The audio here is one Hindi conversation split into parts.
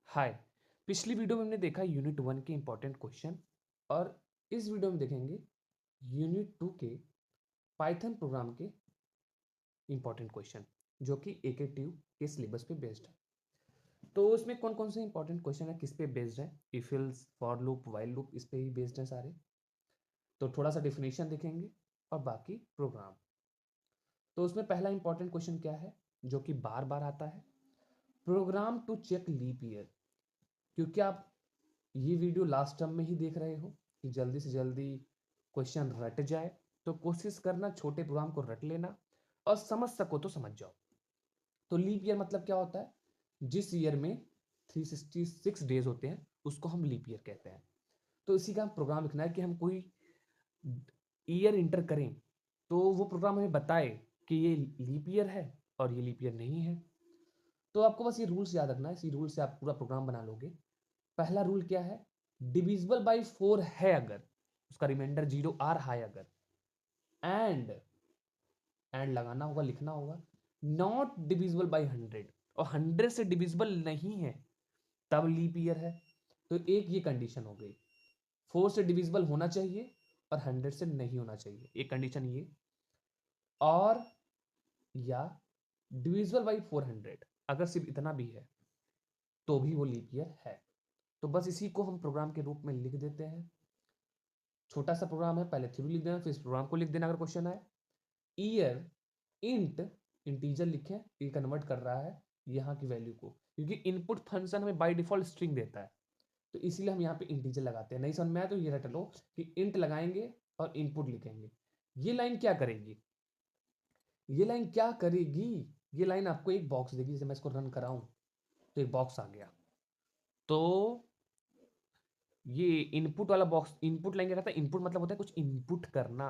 हाय। पिछली वीडियो में हमने देखा यूनिट 1 के इंपॉर्टेंट क्वेश्चन और इस वीडियो में देखेंगे यूनिट 2 के पाइथन प्रोग्राम के इंपॉर्टेंट क्वेश्चन जो कि एकेटीयू के सिलेबस पे बेस्ड है। तो इसमें कौन कौन से इंपॉर्टेंट क्वेश्चन है, किस पे बेस्ड है? If else, for loop, while loop, इस पे ही बेस्ड है सारे। तो थोड़ा सा डिफिनेशन देखेंगे और बाकी प्रोग्राम। तो उसमें पहला इंपॉर्टेंट क्वेश्चन क्या है जो कि बार बार आता है, program to check leap year. क्योंकि आप ये वीडियो लास्ट टर्म में ही देख रहे हो कि जल्दी से जल्दी क्वेश्चन रट जाए, तो कोशिश करना छोटे प्रोग्राम को रट लेना और समझ सको तो समझ जाओ। तो लीप ईयर मतलब क्या होता है? जिस ईयर में 366 डेज होते हैं उसको हम लीप ईयर कहते हैं। तो इसी का प्रोग्राम लिखना है कि हम कोई ईयर इंटर करें तो वो प्रोग्राम हमें बताए कि ये लीप ईयर है और ये लीप ईयर नहीं है। तो आपको बस ये रूल्स याद रखना है, इसी रूल से आप पूरा प्रोग्राम बना लोगे। पहला रूल क्या है? डिविजिबल बाई 4 है अगर, उसका रिमाइंडर 0 आ रहा है अगर, एंड लगाना होगा, लिखना होगा। नॉट डिविजिबल बाई 100 और 100 से डिविजिबल नहीं है तब लीप ईयर है। तो एक ये कंडीशन हो गई, 4 से डिविजिबल होना चाहिए और 100 से नहीं होना चाहिए, एक कंडीशन ये। और या डिविजिबल बाई 400 अगर सिर्फ इतना भी है तो भी वो लीप ईयर है। तो बस इसी को हम प्रोग्राम के रूप में लिख देते हैं। छोटा सा प्रोग्राम है, पहले थ्योरी लिख देना फिर इस प्रोग्राम को लिख देना अगर क्वेश्चन आए। ईयर इंट इंटीजर लिखें, ये कन्वर्ट कर रहा है यहाँ की वैल्यू को, क्योंकि इनपुट फंक्शन हमें बाय डिफॉल्ट स्ट्रिंग देता है, तो इसीलिए हम यहाँ पे इंटीजर लगाते हैं। नहीं समझ में आया तो ये रट लो कि इंट लगाएंगे और इनपुट लिखेंगे। ये लाइन क्या करेगी? ये लाइन क्या करेगी? ये लाइन आपको एक बॉक्स देगी। जैसे मैं इसको रन कराऊं तो एक बॉक्स आ गया। तो ये इनपुट वाला बॉक्स, इनपुट लाइन क्या करता है? इनपुट मतलब होता है कुछ इनपुट करना।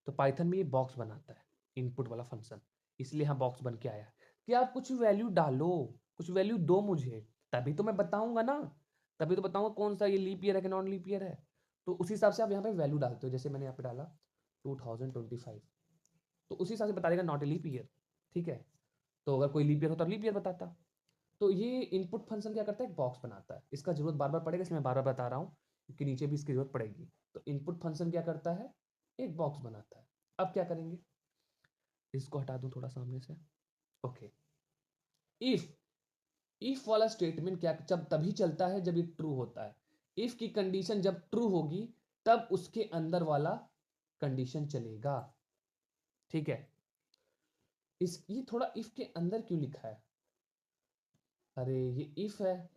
तो पाइथन में ये बॉक्स बनाता है इनपुट वाला फंक्शन, इसलिए यहाँ बॉक्स बन के आया कि आप कुछ वैल्यू डालो, कुछ वैल्यू दो मुझे, तभी तो मैं बताऊंगा ना, तभी तो बताऊंगा कौन सा ये लीप ईयर है कि नॉन लीप ईयर है। तो उसी हिसाब से आप यहाँ पे वैल्यू डालते हो। जैसे मैंने यहाँ पे डाला 2025, तो उसी हिसाब से बता देगा नॉट ए लीप ईयर। ठीक है, तो अगर कोई लीप ईयर होता तो लीप ईयर बताता। तो ये इनपुट फंक्शन क्या करता है? एक बॉक्स बनाता है। इसका जरूरत बार बार पड़ेगा इसलिए मैं बार बार बता रहा हूँ, क्योंकि नीचे भी इसकी जरूरत पड़ेगी। तो इनपुट फंक्शन क्या करता है? एक बॉक्स बनाता है। अब क्या करेंगे, इसको हटा दूं थोड़ा सामने से। ओके, इफ इफ वाला स्टेटमेंट क्या जब तभी चलता है जब ये ट्रू होता है। इफ की कंडीशन जब ट्रू होगी तब उसके अंदर वाला कंडीशन चलेगा। ठीक है, इस ये थोड़ा इफ के अंदर क्यों लिखा है? अरे ये इफ है,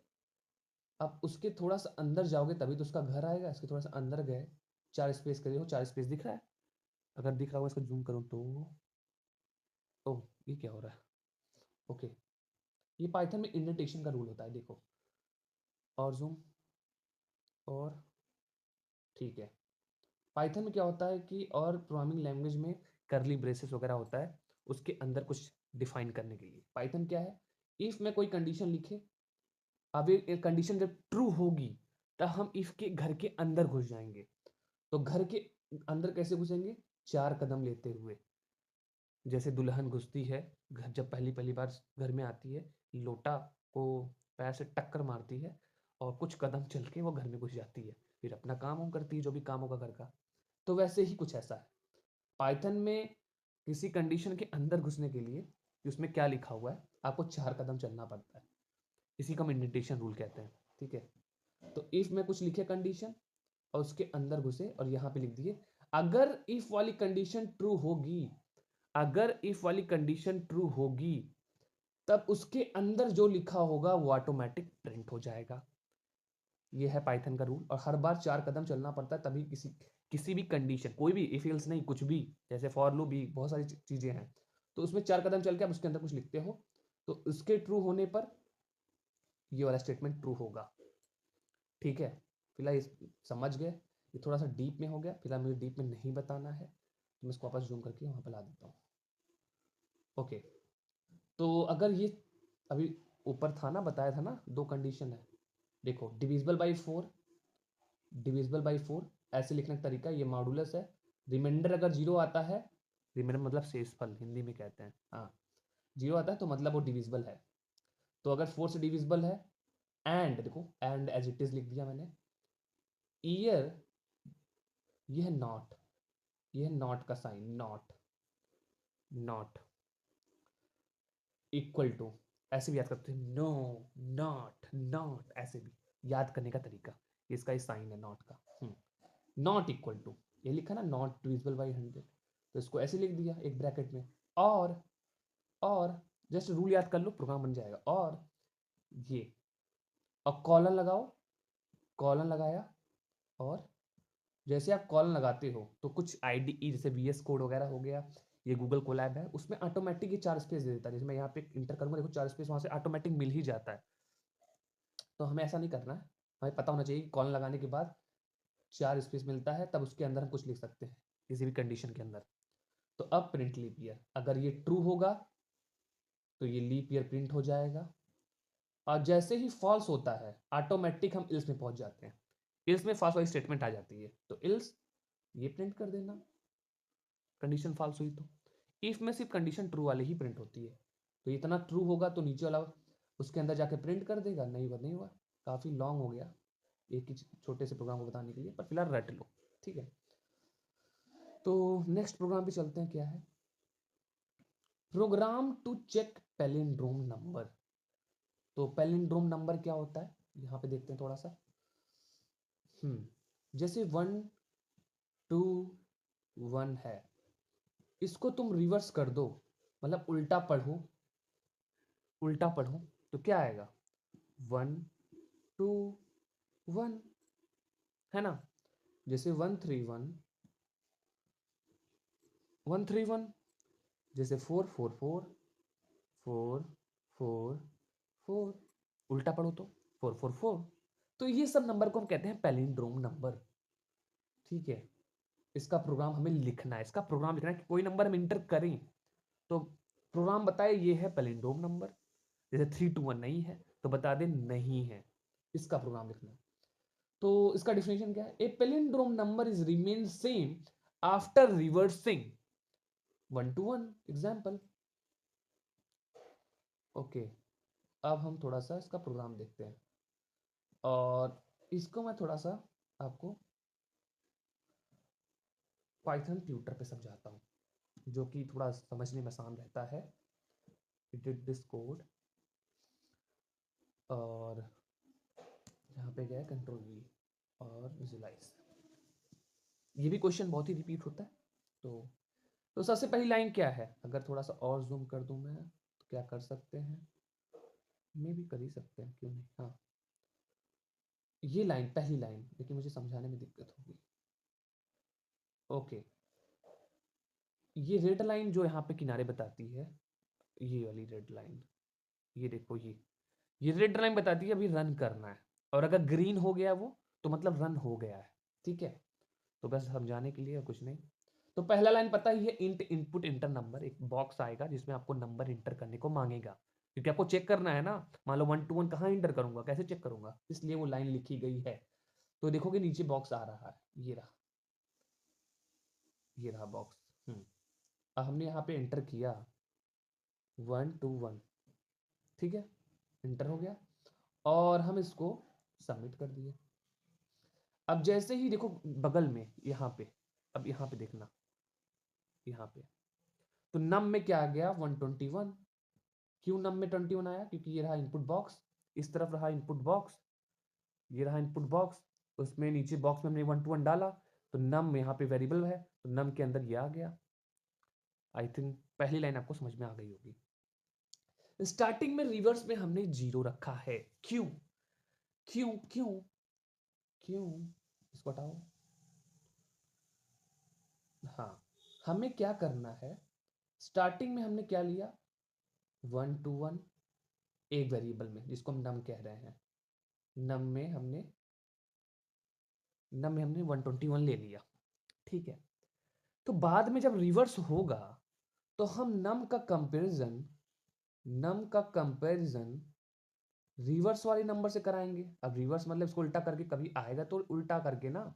अब उसके थोड़ा सा अंदर जाओगे तभी तो उसका घर आएगा। इसके थोड़ा सा अंदर गए, 4 स्पेस करिए, हो 4 स्पेस दिख रहा है? अगर दिख रहा होगा इसको जूम करूँ तो, ओह ये क्या हो रहा है? ओके, ये पाइथन में इंडेंटेशन का रूल होता है, देखो। और जूम, और ठीक है। पाइथन में क्या होता है कि, और प्रोग्रामिंग लैंग्वेज में करली ब्रेसेस वगैरह होता है उसके अंदर कुछ डिफाइन करने के लिए। पाइथन क्या है, इफ में कोई कंडीशन लिखे, अब ये कंडीशन जब ट्रू होगी तब हम इफ के घर के अंदर घुस जाएंगे। तो घर के अंदर कैसे घुसेंगे? 4 कदम लेते हुए। जैसे दुल्हन घुसती है घर, जब पहली पहली बार घर में आती है, लोटा को पैर से टक्कर मारती है और कुछ कदम चल के वो घर में घुस जाती है, फिर अपना काम वाम करती है जो भी काम होगा घर का। तो वैसे ही कुछ ऐसा है पाइथन में। किसी कंडीशन के अंदर घुसने के लिए कि उसमें क्या लिखा हुआ है, आपको 4 कदम चलना पड़ता है। इसी का हम इंडेंटेशन रूल कहते हैं। ठीक है, तो इफ में कुछ लिखे कंडीशन और उसके अंदर घुसे और यहाँ पे लिख दिए अगर इफ वाली कंडीशन ट्रू होगी, अगर इफ वाली कंडीशन ट्रू होगी तब उसके अंदर जो लिखा होगा वो ऑटोमेटिक प्रिंट हो जाएगा। ये है पाइथन का रूल, और हर बार 4 कदम चलना पड़ता है तभी किसी किसी भी कंडीशन, कोई भी इफ एल्स नहीं, कुछ भी, जैसे फॉर लूप भी बहुत सारी चीजें हैं, तो उसमें 4 कदम चल के आप उसके अंदर कुछ लिखते हो तो उसके ट्रू होने पर ये वाला स्टेटमेंट ट्रू होगा। ठीक है, फिलहाल समझ गए? ये थोड़ा सा डीप में हो गया, फिलहाल मुझे डीप में नहीं बताना है तो मैं इसको वापस जूम करके वहां पर ला देता हूँ। ओके, तो अगर ये अभी ऊपर था ना, बताया था ना, दो कंडीशन है। देखो, डिविजिबल बाई 4, डिविजिबल बाई 4 ऐसे लिखने का तरीका, ये मॉडुलस है। रिमाइंडर अगर 0 आता है, रिमाइंडर मतलब शेषफल हिंदी में कहते हैं, हाँ, 0 आता है तो मतलब वो डिविजिबल है। तो अगर 4 से डिविजिबल है एंड देखो, एंड एज इट इज लिख दिया मैंने। ईयर, ये है नॉट, ये है नॉट का sign, not, not equal to, ऐसे भी याद करते हैं, नो, नॉट, नॉट, ऐसे भी याद करने का तरीका, इसका ही साइन है नॉट का। नॉट इक्वल टू, ये लिखा ना नॉट डिविजिबल बाई 100, तो इसको ऐसे लिख दिया एक ब्रैकेट में, और जस्ट रूल याद कर लो, प्रोग्राम बन जाएगा। और ये, और कॉलन लगाओ, कॉलन लगाया, और जैसे आप कॉलन लगाते हो तो कुछ आईडीई जैसे वीएस कोड वगैरह हो गया, ये गूगल कोलैब है, उसमें ऑटोमेटिक ये 4 स्पेस दे देता है। जैसे मैं यहाँ पे इंटर करूंगा, देखो 4 स्पेस वहां से ऑटोमेटिक मिल ही जाता है। तो हमें ऐसा नहीं करना है, हमें पता होना चाहिए कि कॉलन लगाने के बाद 4 स्पेस मिलता है, तब उसके अंदर हम कुछ लिख सकते हैं किसी भी कंडीशन के अंदर। तो अब प्रिंट लीप ईयर, अगर ये ट्रू होगा तो ये लीप ईयर प्रिंट हो जाएगा, और जैसे ही फॉल्स होता है ऑटोमेटिक हम इल्स में पहुंच जाते हैं, इल्स में फॉल्स वाली स्टेटमेंट आ जाती है, तो इल्स ये प्रिंट कर देना, कंडीशन फॉल्स हुई तो। इफ में सिर्फ कंडीशन ट्रू वाली ही प्रिंट होती है, तो इतना ट्रू होगा तो नीचे वाला उसके अंदर जाके प्रिंट कर देगा, नहीं हुआ नहीं हुआ। काफ़ी लॉन्ग हो गया एक ही छोटे से प्रोग्राम को बताने के लिए, पर फिलहाल रट लो, ठीक है। तो नेक्स्ट प्रोग्राम पे चलते हैं, क्या है, program to check palindrome number. तो पैलिंड्रोम नंबर क्या होता है, यहाँ पे देखते हैं थोड़ा सा। जैसे 1 2 1 है, इसको तुम रिवर्स कर दो, मतलब उल्टा पढ़ो, उल्टा पढ़ो, तो क्या आएगा, 1 2 1, है ना। जैसे 1 3 1 जैसे 4 4 4 4 4 उल्टा पढ़ो तो 4 4 4। तो ये सब नंबर को हम कहते हैं पैलिंड्रोम नंबर, ठीक है। इसका प्रोग्राम हमें लिखना है, इसका प्रोग्राम लिखना है कि कोई नंबर हम इंटर करें तो प्रोग्राम बताए ये है पैलिंड्रोम नंबर। जैसे 3 2 1 नहीं है तो बता दे नहीं है, इसका प्रोग्राम लिखना है। तो इसका डिफिनेशन क्या है, a palindrome number is remain same after reversing 1 to 1 example. Okay, अब हम थोड़ा सा इसका प्रोग्राम देखते हैं, और इसको मैं थोड़ा सा आपको पाइथन ट्यूटर पे समझाता हूँ, जो कि थोड़ा समझने में आसान रहता है। डिड दिस कोड, और यहाँ पे गया कंट्रोल वी और विजुलाइज। ये भी क्वेश्चन बहुत ही रिपीट होता है। तो सबसे पहली लाइन क्या है, अगर थोड़ा सा और जूम कर दूं मैं तो क्या कर सकते हैं, मे भी कर ही सकते हैं, क्यों नहीं। हाँ, ये लाइन, पहली लाइन, लेकिन मुझे समझाने में दिक्कत होगी। ओके, ये रेड लाइन जो यहाँ पे किनारे बताती है, ये वाली रेड लाइन, ये देखो, ये रेड लाइन बताती है अभी रन करना है, और अगर ग्रीन हो गया वो तो मतलब रन हो गया है, ठीक है। तो बस समझाने के लिए, कुछ नहीं। तो पहला लाइन पता ही है, इंट इनपुट इंटर नंबर, एक बॉक्स आएगा जिसमें आपको नंबर इंटर करने को मांगेगा, क्योंकि आपको चेक करना है ना। मान लो 1 to 1 कहाँ इंटर करूंगा, कैसे चेक करूंगा, इसलिए वो लाइन लिखी गई है। तो देखोगे नीचे बॉक्स आ रहा है, ये रहा, ये रहा बॉक्स। अब हमने यहाँ पे इंटर किया 1 2 1, ठीक है, इंटर हो गया, और हम इसको सबमिट कर दिए। अब जैसे ही देखो बगल में यहाँ पे, अब यहाँ पे देखना, यहाँ पे तो नम में क्या आ गया, 121। क्यों नम में 21 आया, क्योंकि ये रहा इनपुट बॉक्स, इस तरफ रहा इनपुट बॉक्स, ये रहा इनपुट बॉक्स, उसमें नीचे बॉक्स में हमने 1 to 1 डाला, तो नम यहाँ पे वेरिएबल है, तो नम के अंदर ये आ गया। आई थिंक पहली लाइन आपको समझ में आ गई होगी। स्टार्टिंग में रिवर्स में हमने 0 रखा है, क्यों क्यों क्यों क्यों, इसको हटाओ। हाँ, हमें क्या करना है, स्टार्टिंग में हमने क्या लिया, 1 to 1 एक वेरिएबल में जिसको हम नम कह रहे हैं, नम में हमने 121 ले लिया, ठीक है। तो बाद में जब रिवर्स होगा तो हम नम का कंपैरिजन रिवर्स वाले नंबर से कराएंगे। अब रिवर्स मतलब इसको उल्टा करके, कभी आएगा तो उल्टा करके ना,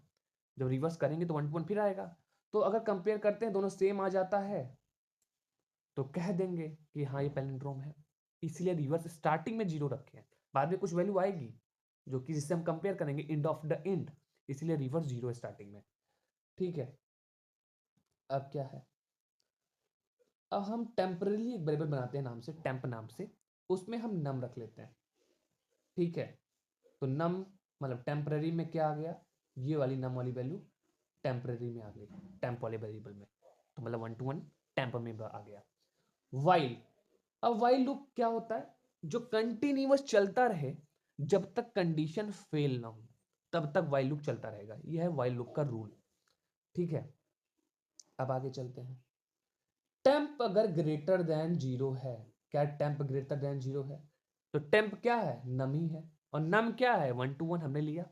जब रिवर्स करेंगे तो 1 to 1 फिर आएगा। तो अगर कंपेयर करते हैं दोनों सेम आ जाता है तो कह देंगे कि हाँ ये पैलिंड्रोम है, इसलिए रिवर्स स्टार्टिंग में 0 रखे हैं, बाद में कुछ वैल्यू आएगी जो कि जिससे हम कंपेयर करेंगे इंड ऑफ द इंड, इसलिए रिवर्स 0 है स्टार्टिंग में। ठीक है, अब क्या है, अब हम टेम्पररी एक वेरिएबल बनाते हैं नाम से, टेम्प नाम से, उसमें हम नम रख लेते हैं। ठीक है, तो नम मतलब टेम्पररी में क्या आ गया, ये वाली नम वाली वैल्यू टेम्पररी में आ गई, टेम्प वाले वेरिएबल में, तो मतलब 1 to 1 टेम्प में आ गया। वाइल, अब वाइल लूप क्या होता है, जो कंटिन्यूअस चलता रहे जब तक कंडीशन फेल ना हो, तब तक वाइल लूप चलता रहेगा, यह है वाइल लूप का रूल। ठीक है, अब आगे चलते हैं। टेम्प अगर ग्रेटर देन 0 है, क्या टेम्प ग्रेटर देन 0 है, तो टेम्प क्या है, नम ही है, और नम क्या है, 1 to 1 हमने लिया,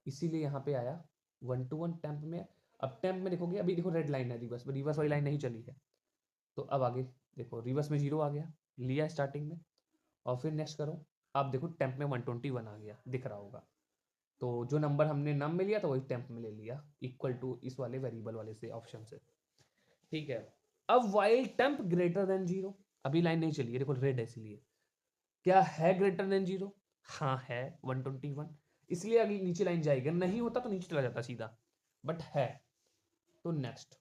इसीलिए यहाँ पे आया 1 to 1 टेम्प में। अब टेम्प में देखोगे, अभी देखो रेड लाइन है, रिवर्स में, रिवर्स वाली लाइन नहीं चली है, तो अब आगे देखो रिवर्स में 0 आ गया, लिया स्टार्टिंग में, और फिर नेक्स्ट करो, आप देखो टेम्प में 121 आ गया, दिख रहा होगा, तो जो नंबर हमने नम में लिया था वही टेम्प में ले लिया, इक्वल टू इस वाले वेरिएबल वाले से ऑप्शन से। ठीक है, अब वाइल टेम्प ग्रेटर देन 0, अभी लाइन नहीं चली है, देखो रेड है इसलिए, क्या है ग्रेटर देन 0, हाँ है 121, इसलिए अगली नीचे लाइन जाएगी, नहीं होता तो नीचे चला जाता सीधा, बट है, तो नेक्स्ट।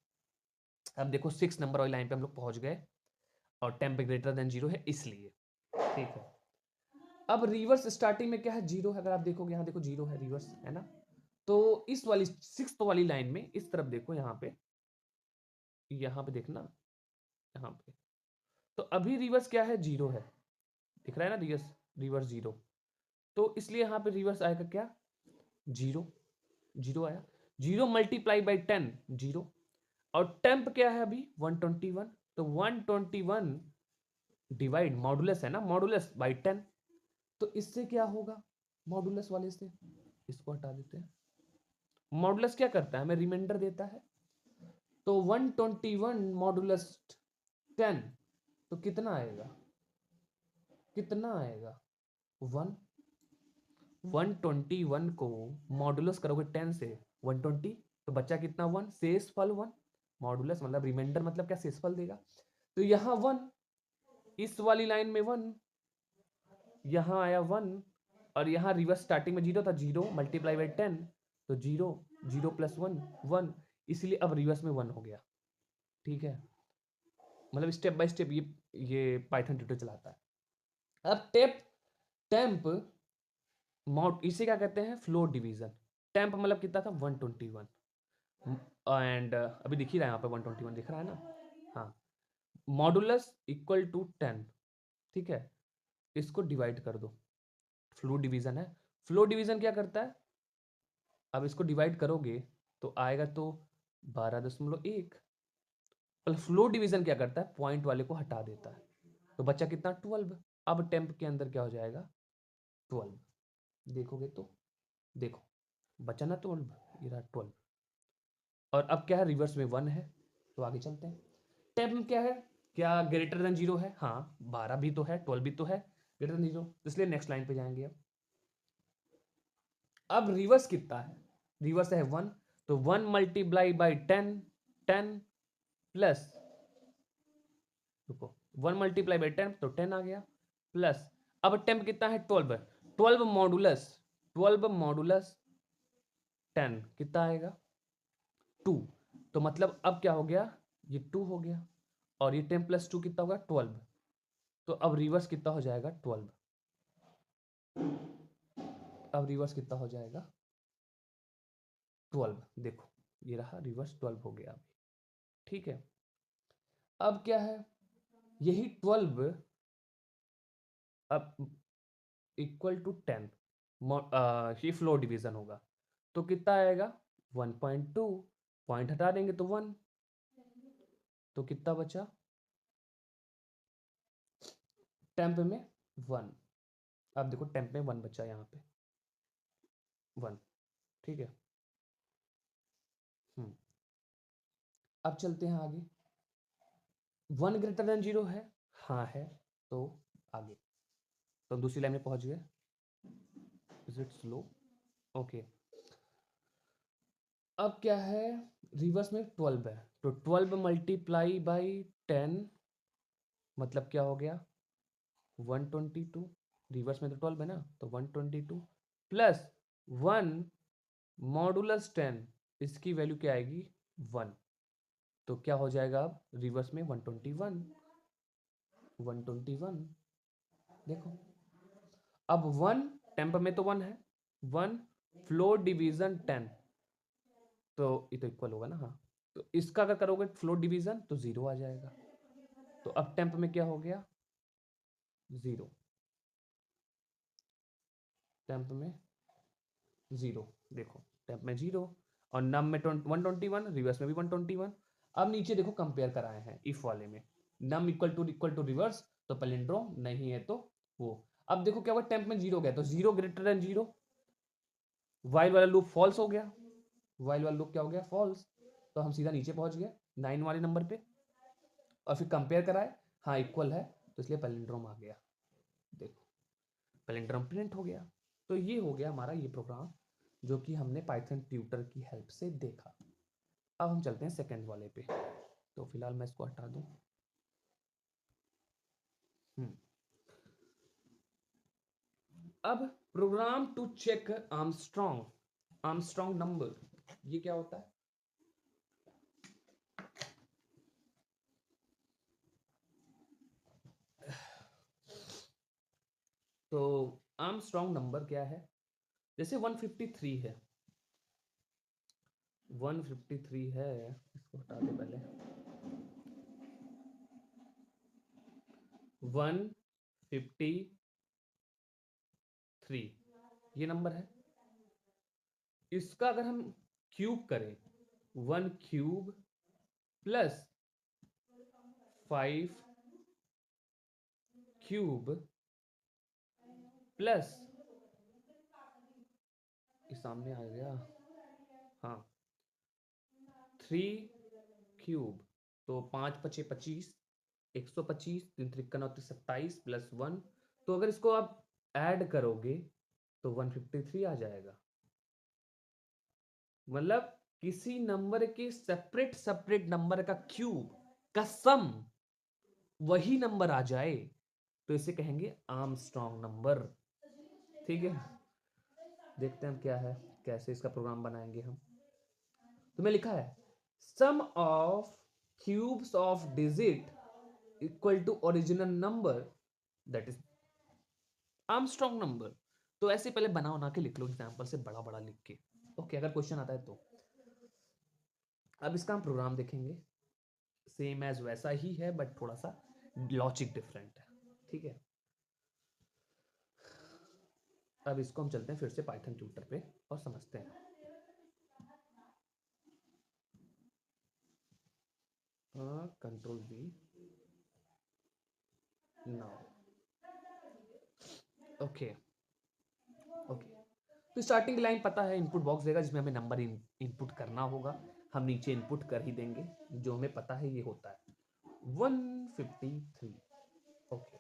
अब देखो 6 नंबर वाली लाइन पे हम लोग पहुंच गए, और टेम्प ग्रेटर देन 0 है इसलिए। ठीक है, अब रिवर्स स्टार्टिंग में क्या है, 0 है, अगर आप देखोगे यहाँ देखो 0 है, रिवर्स है ना, तो इस वाली 6th वाली लाइन में इस तरफ देखो, यहाँ पे देखना, यहाँ पे, तो अभी रिवर्स क्या है, 0 है, दिख रहा है ना, रिवर्स, रिवर्स 0, तो इसलिए यहाँ पे रिवर्स आएगा क्या, 0, 0 आया, 0 मल्टीप्लाई बाई 10 0, और टेम्प क्या है अभी 121, तो 121 डिवाइड, मॉडुलस है ना, मॉडुलस बाई 10, तो इससे क्या होगा, मॉडुलस वाले से इसको हटा देते हैं, मॉडुलस क्या करता है, हमें रिमाइंडर देता है, तो 121 मॉडुलस 10, तो कितना आएगा, कितना आएगा 1, 121 को मॉडुलस करोगे 10 से 120, तो बच्चा कितना 1, शेषफल 1, मॉडुलस मतलब रिमाइंडर मतलब क्या, शेषफल देगा, तो यहाँ 1, इस वाली लाइन में 1, यहाँ आया 1, और यहाँ रिवर्स स्टार्टिंग में 0 था, 0 मल्टीप्लाई बाई 10, तो 0, 0 प्लस 1 1, इसलिए अब रिवर्स में 1 हो गया। ठीक है, मतलब स्टेप बाय स्टेप ये पाइथन ट्यूटर चलाता है। अब टेम्प मॉड, इसे क्या कहते हैं, फ्लोट डिवीजन, टेम्प मतलब कितना था 121, एंड अभी दिख ही रहा है यहाँ पे 121 दिख रहा है ना, हाँ, मॉडुलस इक्वल टू 10। ठीक है, इसको डिवाइड कर दो, फ्लो डिवीजन है, फ्लो डिवीजन क्या करता है, अब इसको डिवाइड करोगे तो आएगा तो 12.1, पर फ्लो डिवीजन क्या करता है, पॉइंट वाले को हटा देता है, तो बच्चा कितना 12, अब टेम्प के अंदर क्या हो जाएगा 12, देखोगे तो देखो बचा ना 12, ये रहा 12, और अब क्या है, रिवर्स में 1 है, तो आगे चलते हैं। टेम्प क्या है, क्या ग्रेटर देन 0 है, हाँ 12 भी तो है, 12 भी तो है ग्रेटर देन 0, इसलिए नेक्स्ट लाइन पे जाएंगे। अब रिवर्स कितना है, रिवर्स है 1, तो 1 मल्टीप्लाई बाई 10, 10 प्लस, रुको, 1 मल्टीप्लाई बाई 10 तो 10 आ गया, प्लस अब टेम्प कितना है 12, 12 मॉडुलस, 12 मॉडुलस 10 कितना आएगा 2, तो मतलब अब क्या हो गया, ये 2 हो गया, और ये 10 प्लस 2 कितना होगा 12, तो अब रिवर्स कितना हो जाएगा 12, अब रिवर्स कितना हो जाएगा 12, देखो ये रहा रिवर्स 12 हो गया अभी। ठीक है, अब क्या है, यही 12 अब इक्वल टू 10, ये फ्लो डिवीजन होगा, तो कितना आएगा 1.2, पॉइंट हटा देंगे तो 1, तो कितना बचा टेम्प में 1, अब देखो टेम्प में 1 बचा यहाँ पे 1। ठीक है, अब चलते हैं आगे, 1 ग्रेटर देन 0 है, हाँ है, तो आगे, तो हम दूसरी लाइन में पहुंच गए, इज इट स्लो, ओके, अब क्या है, रिवर्स में 12 है, तो 12 मल्टीप्लाई बाई 10 मतलब क्या हो गया 122, रिवर्स में तो 12 है ना, तो 122 प्लस 1 मॉडुलस 10, इसकी वैल्यू क्या आएगी 1। तो क्या हो जाएगा अब रिवर्स में 121, 121। देखो अब 1 टेम्प में तो 1 है, 1 फ्लोर डिवीजन 10, तो ये तो इक्वल होगा ना। हाँ, तो इसका अगर करोगे फ्लोर डिवीजन तो 0 आ जाएगा। तो अब टेम्प में क्या हो गया 0, टेम्प में 0। देखो टेम्प में 0 और नम में 121, रिवर्स में भी 121। अब नीचे देखो कंपेयर कराए हैं इफ वाले में, नम इक्वल टू रिवर्स तो पैलिंड्रोम, नहीं है तो वो। अब देखो क्या हुआ, टेम्प में 0 गया तो 0 ग्रेटर देन 0, वाइल वाला लूप फॉल्स हो गया, वाइल वाला लूप क्या हो गया फॉल्स। तो हम सीधा नीचे पहुंच गए 9 वाले नंबर पे, और फिर कंपेयर कराए, हाँ इक्वल है, तो इसलिए पैलिंड्रोम आ गया। देखो पैलिंड्रोम प्रिंट हो गया। तो ये हो गया हमारा ये प्रोग्राम जो कि हमने पाइथन ट्यूटर की हेल्प से देखा। अब हम चलते हैं सेकंड वाले पे, तो फिलहाल मैं इसको हटा दूं। हम्म, अब program to check Armstrong number, ये क्या होता है। तो आर्मस्ट्रॉन्ग नंबर क्या है, जैसे 153 है, 153 है, इसको हटा दे पहले, 153 ये नंबर है। इसका अगर हम क्यूब करें, 1 क्यूब प्लस 5 क्यूब प्लस, ये सामने आ गया, हाँ 3 क्यूब, तो 5 पचे 25, 125, 3 त्रिक्कन और 27 प्लस 1, तो अगर इसको आप ऐड करोगे तो 153 आ जाएगा। मतलब किसी नंबर के सेपरेट सेपरेट नंबर का क्यूब का सम वही नंबर आ जाए तो इसे कहेंगे आर्मस्ट्रॉन्ग नंबर। ठीक है, देखते हैं हम क्या है, कैसे इसका प्रोग्राम बनाएंगे हम। तो मैं लिखा है sum of cubes of digit equal to original number, that is Armstrong number. तो ऐसे पहले बना बना के लिख लो एग्जाम्पल से, बड़ा बड़ा लिख के। ओके, अगर क्वेश्चन आता है तो। अब इसका हम प्रोग्राम देखेंगे, सेम एज वैसा ही है बट थोड़ा सा लॉजिक डिफरेंट है। ठीक है, अब इसको हम चलते हैं फिर से पाइथन ट्यूटर पे और समझते हैं। Control we now. Okay okay, तो स्टार्टिंग लाइन पता है, इनपुट बॉक्स देगा जिसमें हमें नंबर इनपुट करना होगा, हम नीचे इनपुट कर ही देंगे, जो हमें पता है ये होता है 153। Okay,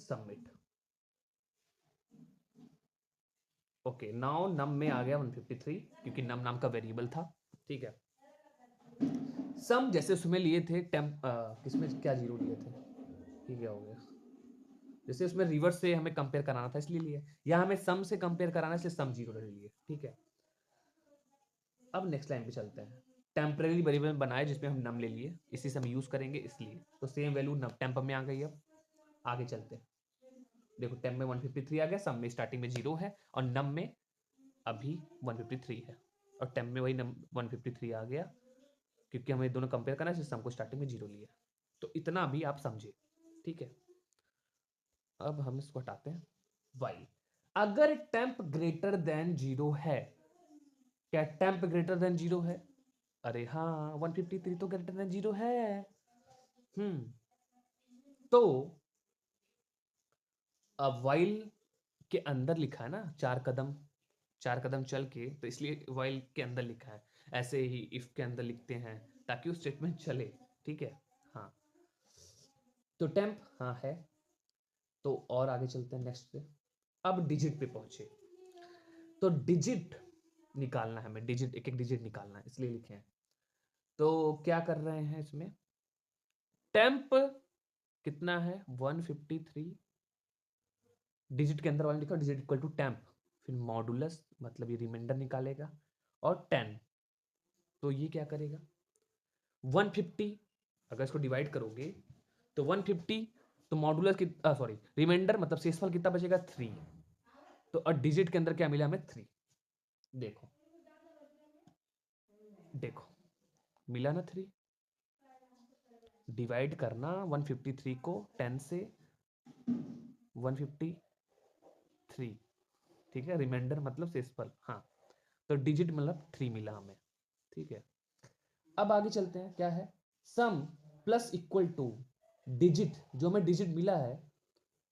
submit. ओके, नाउ नम में आ गया 153 क्योंकि नम नाम का वेरिएबल था। ठीक है, सम जैसे उसमें लिए थे टेम्प, किसमें क्या जीरो लिए थे, ठीक है हो गया, जैसे उसमें रिवर्स से हमें कंपेयर कराना था इसलिए लिए, या हमें सम से कंपेयर कराना है इसलिए सम जीरो ले लिए। ठीक है, अब नेक्स्ट लाइन पे चलते हैं। टेम्परेरी वेरिएबल बनाए जिसमें हम नम ले लिए, इसी से हम यूज करेंगे इसलिए, तो सेम वैल्यू टेम्प में आ गई। अब आगे चलते हैं, देखो टेम्प में 153 आ गया, सम में स्टार्टिंग में 0 है और नम में अभी 153 है, और टेम्प में वही 153 आ गया क्योंकि हमें दोनों कंपेयर करना है, सम को स्टार्टिंग में 0 लिया। तो इतना अभी आप समझे। ठीक है, अब हम इसको हटाते हैं। वाई, अगर टेम्प ग्रेटर देन 0 है, क्या टेम्प ग्रेटर देन 0 है, अरे हाँ 153 तो ग्रेटर देन 0 है। हम्म, तो अब वाइल के अंदर लिखा है ना, 4 कदम, 4 कदम चल के, तो इसलिए वाइल के अंदर लिखा है। ऐसे ही इफ के अंदर लिखते हैं ताकि वो स्टेटमेंट चले। ठीक है, हाँ, तो टेम्प हाँ है, तो और आगे चलते हैं नेक्स्ट पे। अब डिजिट पे पहुंचे, तो डिजिट निकालना है हमें, डिजिट एक एक डिजिट निकालना है इसलिए लिखे हैं। तो क्या कर रहे हैं इसमें, टेम्प कितना है 153, डिजिट के अंदर वाले लिखो डिजिट इक्वल टू टेम्प, फिर मॉडुलस मतलब ये रिमाइंडर निकालेगा, और 10, तो ये क्या करेगा 150, अगर इसको डिवाइड करोगे तो 150, तो मॉडुलस की सॉरी रिमाइंडर मतलब शेषफल कितना बचेगा 3, तो और डिजिट के अंदर क्या मिला हमें 3, देखो देखो मिला ना 3, डिवाइड करना 153 को 10 से, 153, ठीक है, रिमाइंडर मतलब शेषफल, हाँ, तो डिजिट मतलब 3 मिला हमें, ठीक है। अब आगे चलते हैं, क्या है सम प्लस इक्वल टू डिजिट, जो हमें डिजिट मिला है,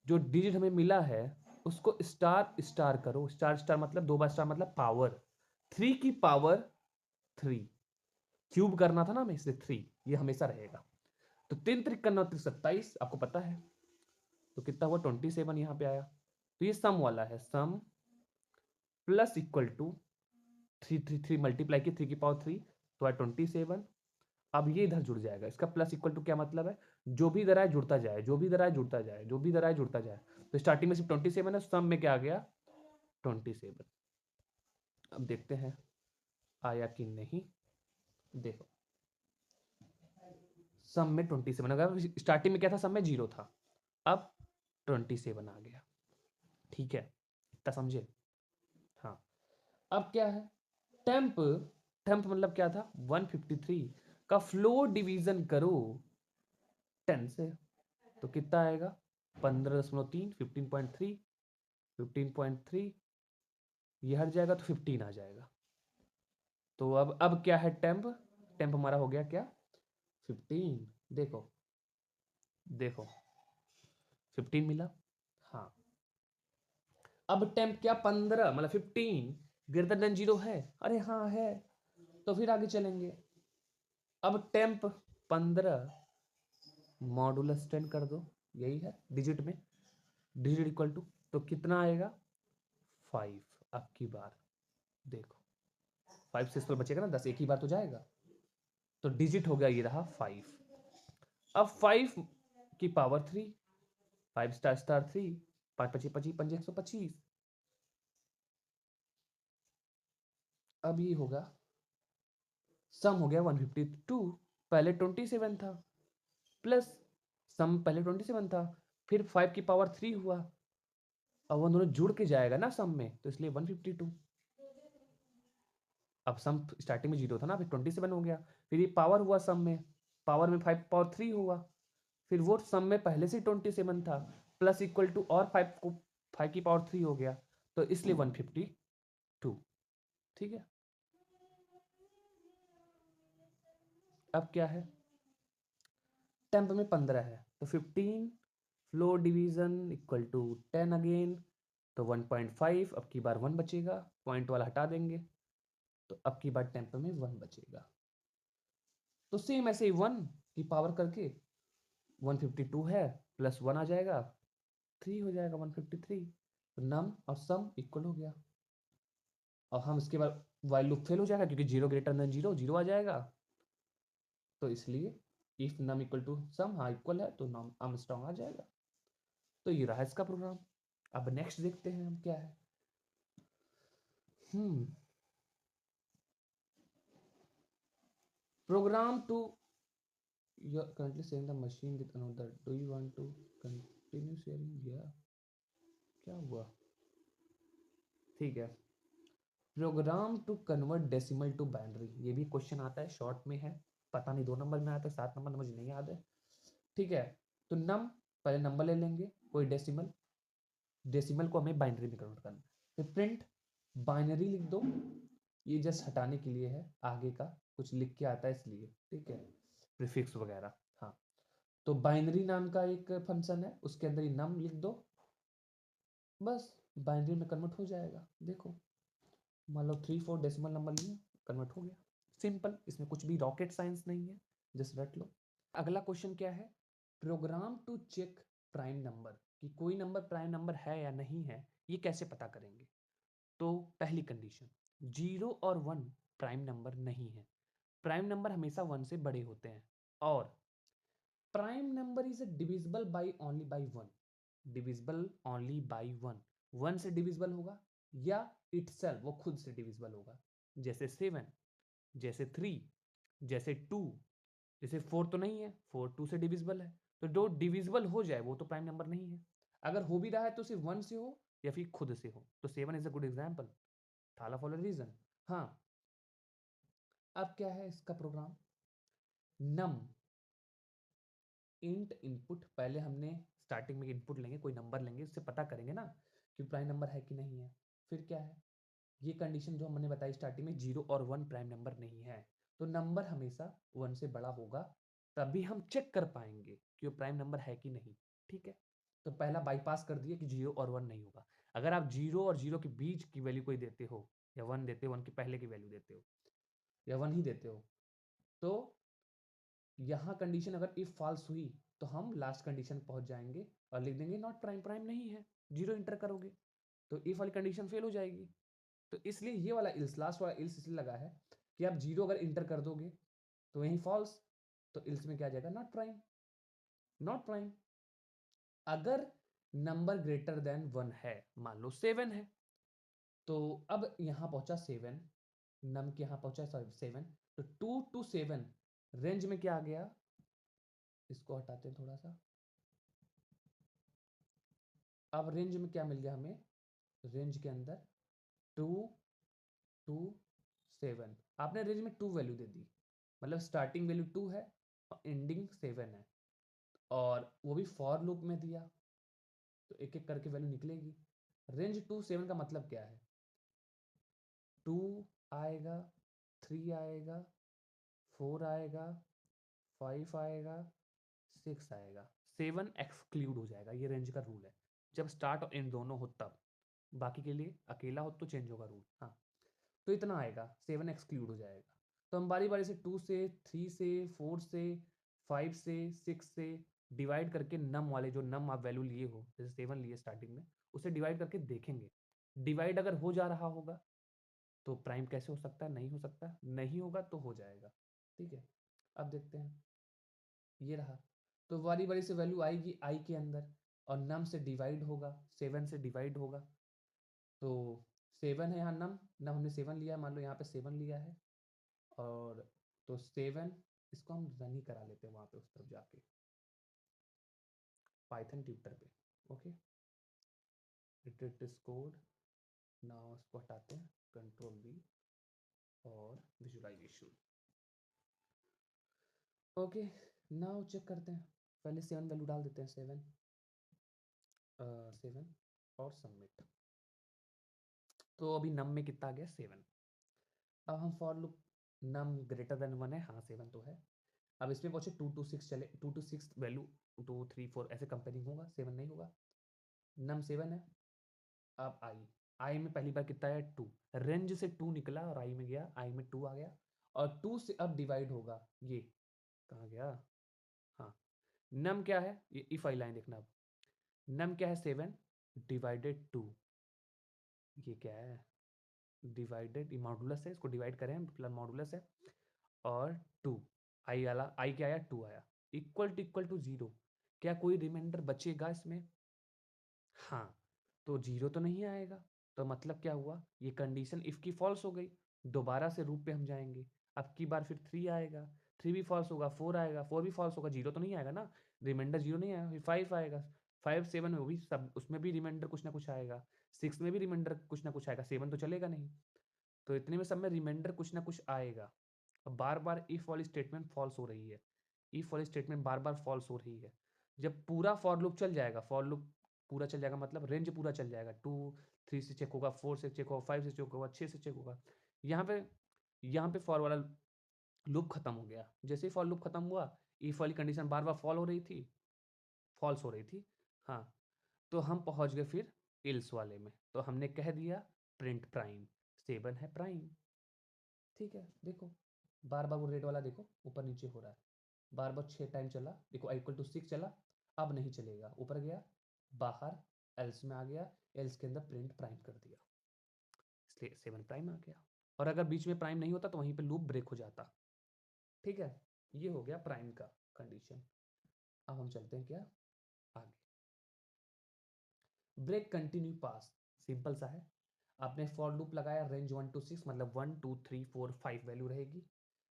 जो डिजिट हमें मिला है उसको स्टार स्टार करो, स्टार स्टार मतलब 2 बार स्टार मतलब पावर, 3 की पावर 3, क्यूब करना था ना हमें, इसलिए 3 ये हमेशा रहेगा। तो 3 त्रिक करना 27, आपको पता है, तो कितना हुआ 27 यहाँ पे आया, तो ये सम वाला है, सम प्लस इक्वल टू 3 मल्टीप्लाई की 3 की पावर 3, तो है 27। अब ये इधर जुड़ जाएगा, इसका प्लस इक्वल टू क्या मतलब है, जो भी इधर आए जुड़ता जाए, जो भी इधर आए जुड़ता जाए, जो भी इधर आए जुड़ता जाए, तो स्टार्टिंग में सिर्फ 27 है, सम में क्या आ गया 27। अब देखते हैं आया कि नहीं, देखो सम में 27, अगर स्टार्टिंग में क्या था, सम में 0 था, अब 27 आ गया, ठीक है, इतना समझे। हाँ, अब क्या है टेम्प, टेम्प मतलब क्या था 153 का फ्लोर डिवीजन करो 10 से, तो कितना आएगा 15.3, 15.3, 15.3, ये हट जाएगा तो 15 आ जाएगा। तो अब क्या है टेम्प, टेम्प हमारा हो गया क्या 15, देखो देखो 15 मिला, हाँ। अब टेम्प क्या 15 मतलब 15 ग्रेटर देन 0 है, अरे हाँ है, तो फिर आगे चलेंगे। अब टेम्प 15 मॉडुलस 10 कर दो, यही है डिजिट में, डिजिट इक्वल टू, तो कितना आएगा 5, अब की बार देखो 5 से इस पर बचेगा ना 10, एक ही बार तो जाएगा, तो डिजिट हो गया ये रहा 5। अब 5 की पावर 3, 5 स्टार स्टार 3, 5 पची पची 5 125, अब ये होगा सम हो गया 152, पहले 27 था, प्लस सम पहले 27 था, फिर 5 की पावर 3 हुआ, अब वो दोनों जुड़ के जाएगा ना सम में, तो इसलिए 152। अब सम स्टार्टिंग में 0 था ना, फिर 27 हो गया, फिर ये पावर हुआ सम में, पावर में 5 पावर 3 हुआ, फिर वो सम में पहले से 27 था, प्लस इक्वल टू और 5 को 5 की पावर 3 हो गया, तो इसलिए 152, ठीक है। अब क्या है टेम्प में 15 है, तो 15 floor division equal to 10 again, तो 1.5, अब की बार 1 बचेगा, पॉइंट वाला हटा देंगे, तो अब की बार टेम्प में 1 बचेगा, तो सेम ऐसे ही 1 की पावर करके 152 है, प्लस 1 आ जाएगा 3 हो जाएगा 153, तो नम और सम इक्वल हो गया। और हम इसके बाद वाइल लूप फेल हो जाएगा क्योंकि 0 ग्रेटर देन 0 0 आ जाएगा, तो इसलिए if num equal to some, हाँ इक्वल है, तो नम आर्मस्ट्रांग आ जाएगा। तो ये रहा इसका प्रोग्राम। अब नेक्स्ट देखते हैं हम क्या है। Program to, you are currently sharing the machine with another, do you want to continue sharing, yeah, क्या हुआ, ठीक है। Program to convert decimal to binary, ये भी क्वेश्चन आता है, शॉर्ट में है, पता नहीं 2 नंबर में आता है 7 नंबर मुझे नहीं याद है, ठीक है। तो नम पहले नंबर ले लेंगे, कोई डेसिमल, डेसिमल को हमें बाइनरी में कन्वर्ट करना है, फिर प्रिंट बाइनरी लिख दो, ये जस्ट हटाने के लिए है, आगे का कुछ लिख के आता है इसलिए, ठीक है, प्रीफिक्स वगैरह, हाँ। तो बाइनरी नाम का एक फंक्शन है, उसके अंदर ही नम लिख दो, बस बाइनरी में कन्वर्ट हो जाएगा, देखो मान लो 3 4 डेसिमल नंबर लिए, कन्वर्ट हो गया, सिंपल, इसमें कुछ भी रॉकेट साइंस नहीं है, जस्ट रट लो। अगला क्वेश्चन क्या है, program to check prime number, कि कोई नंबर प्राइम नंबर है या नहीं है, ये कैसे पता करेंगे। तो पहली कंडीशन 0 और 1 प्राइम नंबर नहीं है, प्राइम नंबर हमेशा 1 से बड़े होते हैं, और prime number is divisible by only by 1, divisible only by 1, 1 से डिविजिबल होगा या इटसेल्फ वो खुद से डिविजिबल होगा, जैसे 7, जैसे 3, जैसे 2, जैसे 4 तो नहीं है, 4 2 से डिविजिबल है, तो जो डिविजिबल हो जाए वो तो प्राइम नंबर नहीं है। अगर हो भी रहा है तो सिर्फ 1 से हो या फिर खुद से हो, तो 7 इज अ गुड एग्जाम्पल। थाला फॉर अ रीजन। हाँ, अब क्या है इसका प्रोग्राम, नम इंट इनपुट, पहले हमने स्टार्टिंग में इनपुट लेंगे, कोई नंबर लेंगे, उससे पता करेंगे ना कि प्राइम नंबर है कि नहीं है। फिर क्या है, ये कंडीशन जो हमने बताई स्टार्टिंग में, 0 और 1 प्राइम नंबर नहीं है, तो नंबर हमेशा 1 से बड़ा होगा, तभी हम चेक कर पाएंगे कि वो प्राइम नंबर है कि नहीं। ठीक है, तो पहला बाईपास कर दिए कि 0 और 1 नहीं होगा। अगर आप 0 और 0 के बीच की वैल्यू कोई देते हो, या 1 देते हो, 1 के पहले की वैल्यू देते हो, या 1 ही देते हो, तो यहाँ कंडीशन अगर इफ फॉल्स हुई तो हम लास्ट कंडीशन पहुंच जाएंगे और लिख देंगे नॉट प्राइम, प्राइम नहीं है, 0 इंटर करोगे तो इफ वाली कंडीशन फेल हो जाएगी। तो इसलिए ये वाला इल्स, लास्ट वाला इल्स इसलिए लगा है कि आप 0 अगर इंटर कर दोगे तो यही फॉल्स, तो इल्स में क्या आ जाएगा, नॉट प्राइम, नॉट प्राइम। अगर नंबर ग्रेटर देन 1 है, मान लो 7 है, तो अब यहां पहुंचा 7, नम के यहां पहुंचा 7, तो 2 to 7 रेंज में क्या आ गया, इसको हटाते हैं थोड़ा सा। अब रेंज में क्या मिल गया हमें, रेंज के अंदर 2 to 7, आपने रेंज में 2 वैल्यू दे दी, मतलब स्टार्टिंग वैल्यू 2 है और एंडिंग 7 है, और वो भी फॉर लूप में दिया, तो एक एक करके वैल्यू निकलेगी। रेंज 2 7 का मतलब क्या है, 2 आएगा, 3 आएगा, 4 आएगा, 5 आएगा, 6 आएगा, 7 एक्सक्लूड हो जाएगा, ये रेंज का रूल है। जब स्टार्ट और एंड दोनों हो तब, बाकी के लिए अकेला हो तो चेंज होगा रूल। हाँ, तो इतना आएगा, 7 एक्सक्लूड हो जाएगा। तो हम बारी बारी से 2 से, 3 से, 4 से, 5 से, 6 से डिवाइड करके, नम वाले जो नम आप वैल्यू लिए हो, जैसे 7 लिए स्टार्टिंग में, उसे डिवाइड करके देखेंगे। डिवाइड अगर हो जा रहा होगा तो प्राइम कैसे हो सकता है, नहीं हो सकता, नहीं होगा तो हो जाएगा। ठीक है, अब देखते हैं, ये रहा, तो बारी बारी से वैल्यू आएगी आई के अंदर, और नम से डिवाइड होगा, 7 से डिवाइड होगा, तो 7 है यहाँ नम, नम हमने 7 लिया है, मान लो यहाँ पे 7 लिया है, और तो 7, इसको हम रन ही करा लेते हैं वहाँ पे उस तरफ जाके, पाइथन ट्यूटर पे। Okay, it is code, now इसको हटाते हैं, कंट्रोल वी और विजुअलाइजेशन। ओके, नाउ चेक करते हैं, पहले 7 वैल्यू डाल देते हैं, 7 और सबमिट। तो अभी नम में कितना आ गया, 7। अब हम for loop, num greater than 1 है, हाँ 7 तो है। अब इसमें पहुंचे 2 to 6 चले, 2 to 6 वैल्यू 2 3 4 ऐसे कंपेयरिंग होगा, 7 नहीं होगा, नम 7 है। अब आई, आई में पहली बार कितना है, 2, रेंज से 2 निकला और आई में गया, आई में 2 आ गया, और 2 से अब डिवाइड होगा, ये कहाँ गया, हाँ, नम क्या है, ये इफ आई लाइन देखना, अब नम क्या है, 7 डिवाइडेड 2, ये क्या है, डिवाइडेड, मॉडुलस है, इसको डिवाइड करें प्लस मॉडुलस है, और 2, आई वाला, आई क्या आया, 2 आया, इक्वल टू 0, क्या कोई रिमाइंडर बचेगा इसमें, हाँ, तो 0 तो नहीं आएगा, तो मतलब क्या हुआ, ये कंडीशन इफ की फॉल्स हो गई। दोबारा से रूप पे हम जाएंगे, अब की बार फिर 3 आएगा, 3 भी फॉल्स होगा, 4 आएगा, 4 भी फॉल्स होगा, 0 तो नहीं आएगा ना, रिमाइंडर 0 नहीं आएगा, फिर 5 आएगा, 5 7 में वो भी सब, उसमें भी रिमाइंडर कुछ ना कुछ आएगा, 6 में भी रिमाइंडर कुछ ना कुछ आएगा, 7 तो चलेगा नहीं, तो इतने में सब में रिमाइंडर कुछ ना कुछ आएगा। अब बार बार इफ वाली स्टेटमेंट फॉल्स हो रही है, इफ वाली स्टेटमेंट बार बार फॉल्स हो रही है। जब पूरा फॉर लूप चल जाएगा, फॉर लूप पूरा चल जाएगा मतलब रेंज पूरा चल जाएगा, 2 3 से चेक होगा, 4 से चेक होगा, 5 से चेक होगा, 6 से चेक होगा, यहाँ पे फॉर वाला लूप खत्म हो गया। जैसे ही फॉर लूप खत्म हुआ, इफ वाली कंडीशन बार बार फॉल हो रही थी, फॉल्स हो रही थी, हाँ, तो हम पहुंच गए फिर इल्स वाले में, तो हमने कह दिया प्रिंट प्राइम, 7 है प्राइम। ठीक है, देखो बार बार वो रेड वाला देखो ऊपर नीचे हो रहा है, बार बार 6 टाइम चला, देखो इक्वल टू 6 चला, अब नहीं चलेगा, ऊपर गया, बाहर एल्स में आ गया, एल्स के अंदर प्रिंट प्राइम कर दिया, इसलिए 7 प्राइम आ गया। और अगर बीच में प्राइम नहीं होता तो वहीं पे लूप ब्रेक हो जाता। ठीक है, ये हो गया प्राइम का कंडीशन। अब हम चलते हैं क्या, आगे। ब्रेक, कंटिन्यू, पास, सिंपल सा है। आपने फॉर लूप लगाया रेंज 1 to 6 मतलब 1 2 3 4 5 वैल्यू रहेगी,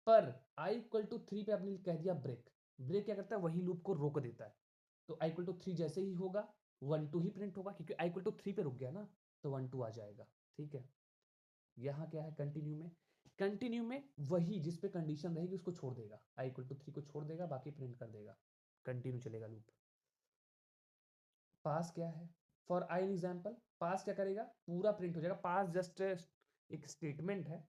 पर i इक्वल टू 3 पे आपने कह दिया ब्रेक। ब्रेक क्या करता है, वही लूप को रोक देता है। तो i इक्वल टू 3 जैसे ही होगा 1 2 ही प्रिंट होगा, क्योंकि i इक्वल टू 3 पे रुक गया ना, तो 1 2 आ जाएगा। ठीक है, यहाँ क्या है कंटिन्यू में, कंटिन्यू में वही जिस पे कंडीशन रहेगी उसको छोड़ देगा, i इक्वल टू 3 को छोड़ देगा, बाकी प्रिंट कर देगा, कंटिन्यू चलेगा लूप। पास क्या है, फॉर आई एग्जाम्पल, पास क्या करेगा, पूरा प्रिंट हो जाएगा। पास जस्ट एक स्टेटमेंट है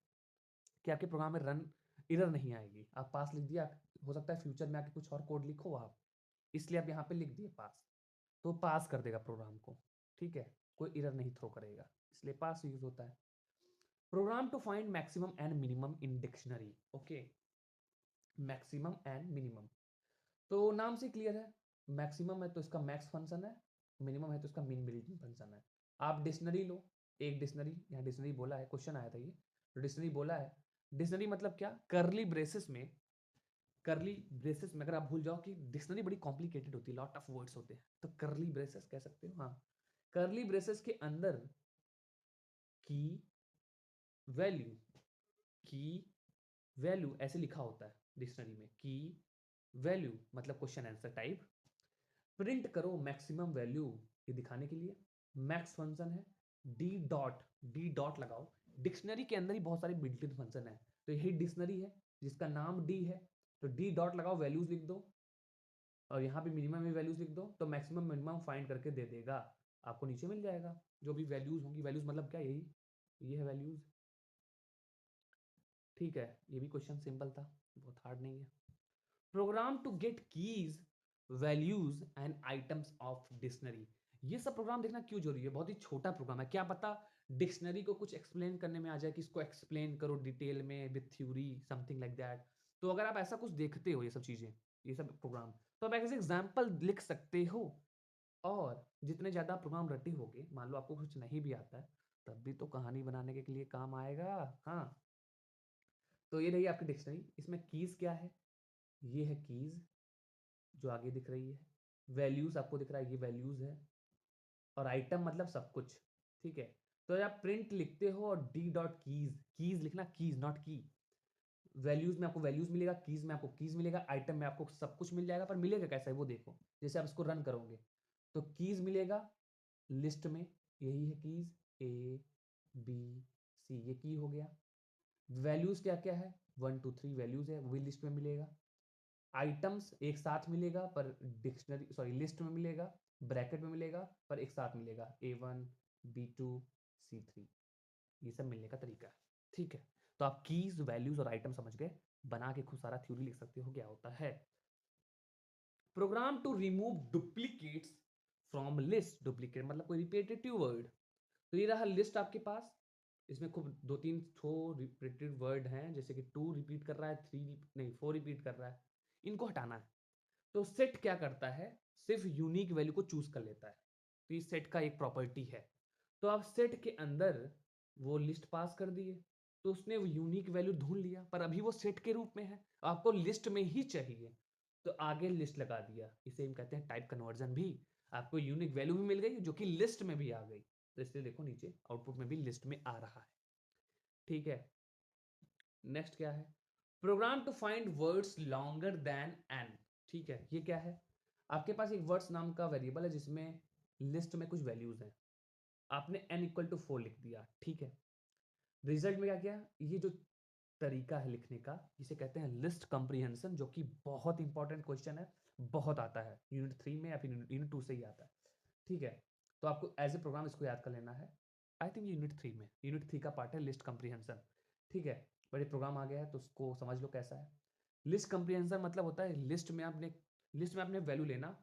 कि आपके प्रोग्राम में रन एरर नहीं आएगी। आप पास लिख दिया, हो सकता है फ्यूचर में आके कुछ और कोड लिखो आप, इसलिए आप यहाँ पे लिख दिए पास, तो पास कर देगा प्रोग्राम को। ठीक है, कोई एरर नहीं थ्रो करेगा, इसलिए पास यूज होता है। Program to find maximum and minimum in dictionary. Okay, maximum and minimum तो नाम से क्लियर है, मैक्सिमम है तो इसका मैक्स फंक्शन है, मिनिमम है तो इसका मिन बिल्डिंग फंक्शन है। आप डिक्शनरी लो, एक डिक्शनरी, यहाँ डिक्शनरी बोला है, क्वेश्चन आया था ये, डिक्शनरी बोला है। डिक्शनरी मतलब क्या, करली ब्रेसेस में, करली ब्रेसेस में अगर आप भूल जाओ कि डिक्शनरी बड़ी कॉम्प्लिकेटेड होती है, लॉट ऑफ वर्ड्स होते हैं, तो करली ब्रेसेस कह सकते हो। हाँ, करली ब्रेसेस के अंदर की वैल्यू, की वैल्यू ऐसे लिखा होता है डिक्शनरी में, की वैल्यू मतलब क्वेश्चन आंसर टाइप, प्रिंट करो मैक्सिमम वैल्यू, ये दिखाने के लिए मैक्स फंक्शन है। डी डॉट, डी डॉट लगाओ, डिक्शनरी के अंदर ही बहुत सारे बिल्ट इन फंक्शन है, तो यही डिक्शनरी है जिसका नाम डी है, तो डी डॉट लगाओ, वैल्यूज लिख दो, और यहाँ पे मिनिमम में वैल्यूज लिख दो, तो मैक्सिमम मिनिमम फाइंड करके दे देगा, आपको नीचे मिल जाएगा जो भी वैल्यूज होंगी। वैल्यूज मतलब क्या, यही ये है वैल्यूज। ठीक है, ये भी क्वेश्चन सिंपल था, बहुत हार्ड नहीं है। Program to get keys, values and items of dictionary. ये सब प्रोग्राम देखना क्यों जरूरी है, बहुत ही छोटा प्रोग्राम है, क्या पता डिक्शनरी को कुछ एक्सप्लेन करने में आ जाए कि इसको एक्सप्लेन करो डिटेल में with theory something like that. तो अगर आप ऐसा कुछ देखते हो ये सब चीजें, ये सब प्रोग्राम, तो आप ऐसे एग्जाम्पल लिख सकते हो। और जितने ज्यादा प्रोग्राम रटे होगे, मान लो आपको कुछ नहीं भी आता है, तब भी तो कहानी बनाने के लिए काम आएगा। हाँ, तो ये रही आपकी डिक्शनरी। इसमें कीज क्या है, ये है कीज जो आगे दिख रही है, वैल्यूज आपको दिख रहा है, ये वैल्यूज है, और आइटम मतलब सब कुछ। ठीक है, तो आप प्रिंट लिखते हो और डी डॉट कीज, कीज लिखना, कीज नॉट की। वैल्यूज में आपको वैल्यूज मिलेगा, कीज में आपको कीज मिलेगा, आइटम में आपको सब कुछ मिल जाएगा, पर मिलेगा कैसा है वो देखो। जैसे आप इसको रन करोगे तो कीज मिलेगा लिस्ट में, यही है कीज, ए बी सी, ये की हो गया। वैल्यूज क्या क्या है, 1 2 3 वैल्यूज है, वो भी लिस्ट में मिलेगा। आइटम्स एक साथ मिलेगा पर डिक्शनरी सॉरी लिस्ट में मिलेगा, ब्रैकेट में मिलेगा पर एक साथ मिलेगा, A1 B2 C3, ये सब मिलने का तरीका है। ठीक है, तो आप कीज वैल्यूज और आइटम समझ गए, बना के खूब सारा थ्योरी लिख सकते हो क्या होता है। Program to remove duplicates from list, duplicate मतलब कोई रिपीटेटिव वर्ड, तो ये रहा लिस्ट आपके पास, इसमें खूब 2 3 रिपीटेड वर्ड हैं, जैसे कि 2 रिपीट कर रहा है, 3 नहीं 4 रिपीट कर रहा है, इनको हटाना है। तो सेट क्या करता है, सिर्फ यूनिक वैल्यू को चूज कर लेता है, तो ये सेट का एक प्रॉपर्टी है। तो आप सेट के अंदर वो लिस्ट पास कर दिए, तो उसने वो यूनिक वैल्यू ढूंढ लिया, पर अभी वो सेट के रूप में है, आपको लिस्ट में ही चाहिए, तो आगे लिस्ट लगा दिया, इसे हम कहते हैं टाइप कन्वर्जन भी। आपको यूनिक वैल्यू भी मिल गई जो कि लिस्ट में भी आ गई, तो इसलिए देखो नीचे आउटपुट में भी लिस्ट में आ रहा है। ठीक है, नेक्स्ट क्या है, program to find words longer than n. ठीक है, ये क्या है, आपके पास एक वर्ड्स नाम का वेरिएबल है जिसमें लिस्ट में कुछ वैल्यूज हैं, आपने n इक्वल टू 4 लिख दिया। ठीक है, रिजल्ट में क्या किया, ये जो तरीका है लिखने का, इसे कहते हैं लिस्ट कंप्रीहेंशन, जो कि बहुत इंपॉर्टेंट क्वेश्चन है, बहुत आता है यूनिट 3 में या फिर यूनिट 2 से ही आता है। ठीक है, तो आपको एज ए प्रोग्राम इसको याद कर लेना है, आई थिंक यूनिट 3 में, यूनिट 3 का पार्ट है लिस्ट कंप्रीहेंशन। ठीक है, बड़े प्रोग्राम आ गया है तो उसको समझ लो कैसा है। लिस्ट कंप्रीहेंशन मतलब होता है लिस्ट में आपने वैल्यू लेना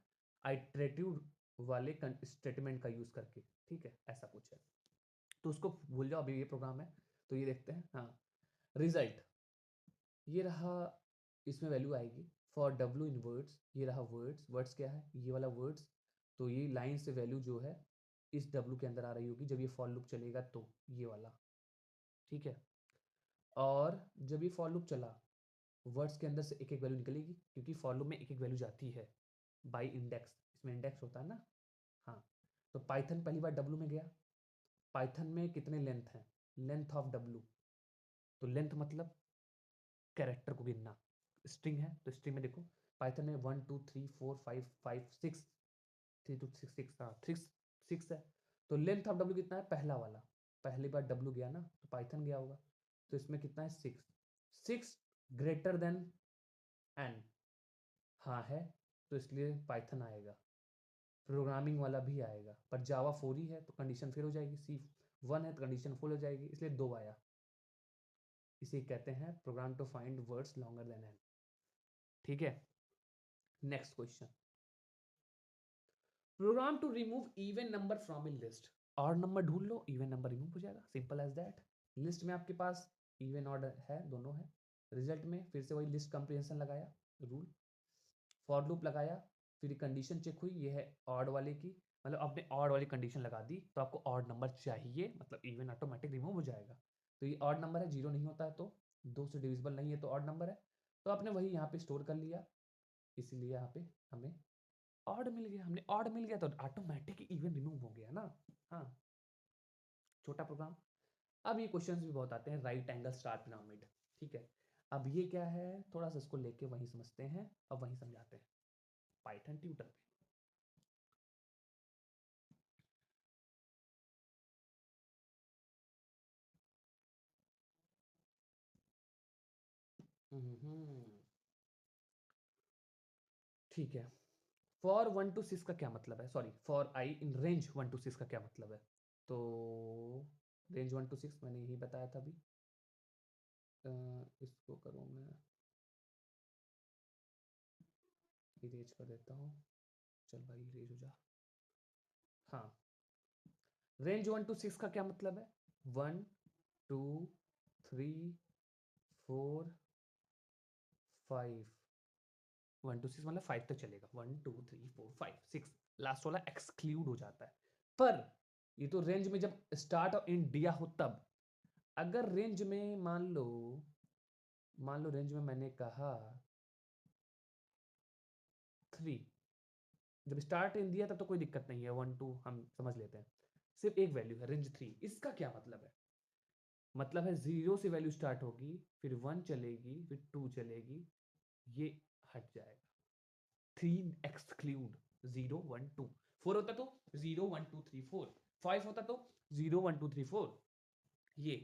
आइटरेटिव वाले स्टेटमेंट का यूज करके। ठीक है, ऐसा कुछ है, तो उसको भूल जाओ, अभी ये प्रोग्राम है। तो ये देखते हैं, हाँ, रिजल्ट ये रहा, इसमें वैल्यू आएगी फॉर डब्ल्यू इन वर्ड्स, ये रहा वर्ड्स, वर्ड्स क्या है, ये वाला वर्ड्स, तो ये लाइन से वैल्यू जो है इस डब्ल्यू के अंदर आ रही होगी जब ये फॉर लूप चलेगा, तो ये वाला। ठीक है, और जब ये फॉर लूप चला, वर्ड्स के अंदर से एक एक वैल्यू निकलेगी, क्योंकि फॉर लूप में एक एक वैल्यू जाती है बाई इंडेक्स, इसमें इंडेक्स होता है ना। हाँ, तो पाइथन पहली बार डब्लू में गया। पाइथन में कितने लेंथ हैं, लेंथ ऑफ डब्लू, तो लेंथ मतलब कैरेक्टर को गिनना। स्ट्रिंग है तो स्ट्रिंग में देखो पाइथन में 1 2 3 4 5 5 6 3 2 6 6 हाँ 6 है। तो लेंथ ऑफ डब्ल्यू कितना है, पहला वाला, पहली बार डब्ल्यू गया ना तो पाइथन गया होगा, तो इसमें कितना है 6 ग्रेटर देन एन, हाँ है, तो इसलिए पाइथन आएगा। प्रोग्रामिंग वाला भी आएगा, पर जावा 4 ही है तो कंडीशन फिर हो जाएगी, C1 है तो कंडीशन फुल हो जाएगी, इसलिए 2 आया। इसे कहते हैं program to find words longer than n. ठीक है, next question, program to remove even number from a list. Odd number ढूंढ लो, इवन नंबर रिमूव हो जाएगा, सिंपल एज दैट। लिस्ट में आपके पास इवन ऑड है, दोनों है। रिजल्ट में फिर से वही लिस्ट कंप्रीहेंशन लगाया, रूल फॉर लूप लगाया, फिर कंडीशन चेक हुई, ये है ऑड वाले की, मतलब आपने ऑड वाली कंडीशन लगा दी तो आपको ऑड नंबर चाहिए, मतलब इवन ऑटोमेटिक रिमूव हो जाएगा। तो ये ऑड नंबर है, जीरो नहीं होता है तो, 2 से डिविजिबल नहीं है तो ऑड नंबर है, तो आपने वही यहाँ पे स्टोर कर लिया, इसीलिए यहाँ पे हमें ऑड मिल गया। हमने ऑड मिल गया तो ऑटोमेटिक इवन रिमूव हो गया ना। हाँ, छोटा प्रोग्राम। अब ये क्वेश्चंस भी बहुत आते हैं, राइट एंगल स्टार पिरामिड। ठीक है, अब ये क्या है, थोड़ा सा इसको लेके वहीं समझते हैं, अब वहीं समझाते हैं पाइथन ट्यूटर पे। ठीक है, फॉर 1 to 6 का क्या मतलब है, sorry for i in range 1 to 6 का क्या मतलब है, तो रेंज 1 to 6 मैंने यही बताया था अभी। इसको करूँ मैं इरेज कर देता हूँ, चल भाई इरेज हो जा। हाँ, रेंज 1 to 6 का क्या मतलब है, 1 2 3 4 5, 1 to 6 मतलब 5 तक चलेगा, 1 2 3 4 5 6, लास्ट वाला एक्सक्लूड हो जाता है। पर ये तो रेंज में जब स्टार्ट और एंड दिया हो तब, अगर रेंज में मान लो रेंज में मैंने कहा 3, जब स्टार्ट एंड दिया तब तो कोई दिक्कत नहीं है, 1 2 हम समझ लेते हैं, सिर्फ एक वैल्यू है रेंज 3। इसका क्या मतलब है, मतलब है 0 से वैल्यू स्टार्ट होगी, फिर 1 चलेगी, फिर 2 चलेगी, ये हट जाएगा, 3 एक्सक्लूड, 0 1 2, 4 होता तो 0 1 2 3 4, 5 होता तो 0 1 2 3 4, ये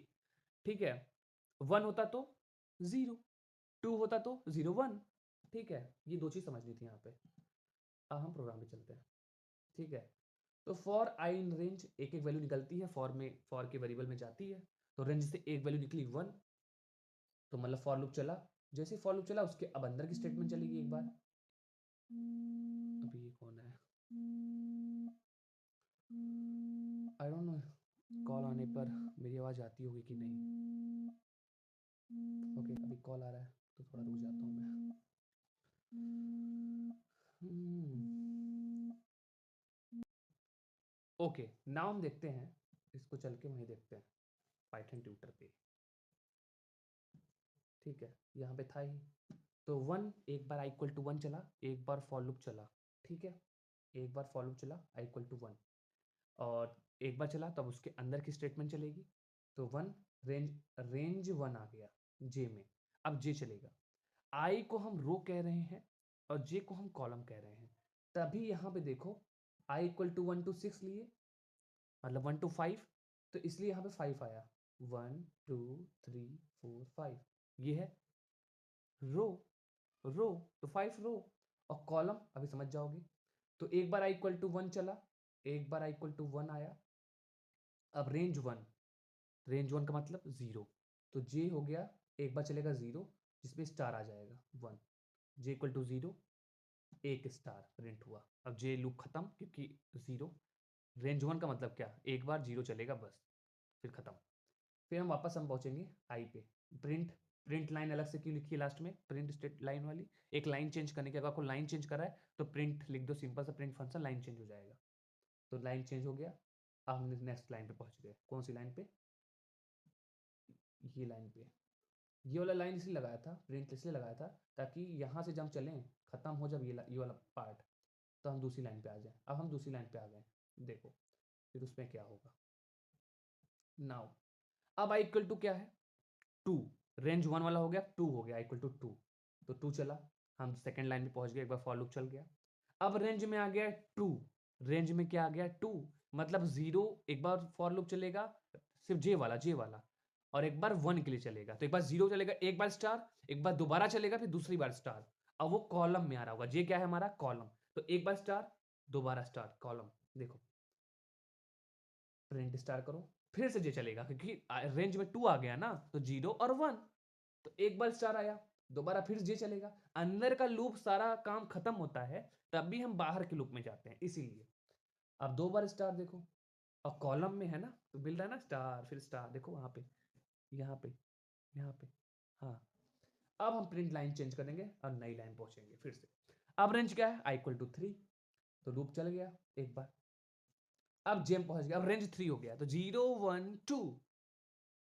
ठीक है, 1 होता तो 0, 2 होता तो 0 1। ठीक है, ये दो चीज समझनी थी यहाँ पे। अब हम प्रोग्राम पे चलते हैं। ठीक है, तो फॉर आई इन रेंज एक एक वैल्यू निकलती है, फॉर में फॉर के वेरिएबल में जाती है, तो रेंज से एक वैल्यू निकली 1, तो मतलब फॉर लूप चला, जैसे फॉर लूप चला उसके अब अंदर की स्टेटमेंट चलेगी एक बार। अभी ये कौन है, आई डोंट नो, कॉल आने पर मेरी आवाज आती होगी कि नहीं। ओके, अभी कॉल आ रहा है तो थोड़ा रुक जाता हूँ मैं। ओके, नाउ हम देखते हैं, इसको चल के वहीं देखते हैं पाइथन ट्यूटर पे। ठीक है, यहाँ पे था ही, तो 1 एक बार आई इक्वल टू 1 चला, एक बार फॉर लूप चला। ठीक है, एक बार फॉर लूप चला आई इक्वल टू 1, और एक बार चला तब उसके अंदर की स्टेटमेंट चलेगी, तो 1 रेंज 1 आ गया जे में। अब जे चलेगा, आई को हम रो कह रहे हैं और जे को हम कॉलम कह रहे हैं, तभी यहाँ पे देखो आई इक्वल टू 1 to 6 लिए, मतलब 1 to 5, तो इसलिए यहाँ पे 5 आया, 1 2 3 4 5, ये है रो, रो तो 5 रो, और कॉलम अभी समझ जाओगे। तो एक बार आई इक्वल टू 1 चला, एक बार आई इक्वल टू 1 आया, अब रेंज 1, रेंज 1 का मतलब 0, तो जे हो गया, एक बार चलेगा 0 जिसमें स्टार आ जाएगा 1, जे इक्वल टू 0, एक स्टार प्रिंट हुआ। अब जे लूप खत्म क्योंकि 0, रेंज 1 का मतलब क्या, एक बार 0 चलेगा बस, फिर खत्म। फिर हम वापस पहुंचेंगे आई पे, प्रिंट, प्रिंट लाइन अलग से क्यों लिखी है लास्ट में, प्रिंट स्टेट लाइन वाली, एक लाइन चेंज करने के, अगर आपको लाइन चेंज करा है तो प्रिंट लिख दो, सिंपल सा प्रिंट फंक्शन, लाइन चेंज हो जाएगा। तो लाइन चेंज हो गया, अब हम नेक्स्ट लाइन पे पहुंच गए, कौन सी लाइन पे, ये लाइन पे। ये वाला लाइन इसलिए लगाया था, प्रिंट इसलिए लगाया था ताकि यहाँ से जब हम चलें, खत्म हो जब ये वाला पार्ट, तो हम दूसरी लाइन पे आ जाए। अब हम दूसरी लाइन पे आ गए, देखो फिर उसमें क्या होगा नाउ। अब आई इक्वल टू क्या है 2, रेंज 1 वाला हो गया 2 हो गया इक्वल टू 2, तो 2 चला, हम सेकंड लाइन में पहुंच गए, एक बार फॉर लूप चल गया। अब रेंज में आ गया 2, रेंज में क्या आ गया 2, मतलब 0 एक बार फॉर लूप चलेगा सिर्फ जे वाला, और एक बार 1 के लिए चलेगा, तो एक बार 0 चलेगा, एक बार स्टार, एक बार दोबारा चलेगा, फिर दूसरी बार स्टार। अब वो कॉलम में आ रहा होगा, जे क्या है हमारा कॉलम, तो एक बार स्टार, दोबारा स्टार, कॉलम। देखो प्रिंट स्टार करो, फिर से जे चलेगा, क्योंकि रेंज में 2 आ गया ना, तो 0 और 1, तो एक बार स्टार आया, दोबारा फिर जे चलेगा। अंदर का लूप सारा काम खत्म होता है, तब भी हम बाहर के लूप में जाते हैं, इसीलिए। अब 2 बार स्टार देखो, और कॉलम में है ना, तो मिल रहा है ना स्टार फिर स्टार, देखो वहां पे, यहाँ पे, यहाँ पे। हाँ, अब हम प्रिंट लाइन चेंज करेंगे और नई लाइन पहुंचेंगे फिर से। अब रेंज क्या है आई इक्वल टू 3, तो लूप चल गया एक बार। अब जेम पहुंच गया, अब रेंज 3 हो गया, तो 0 1 2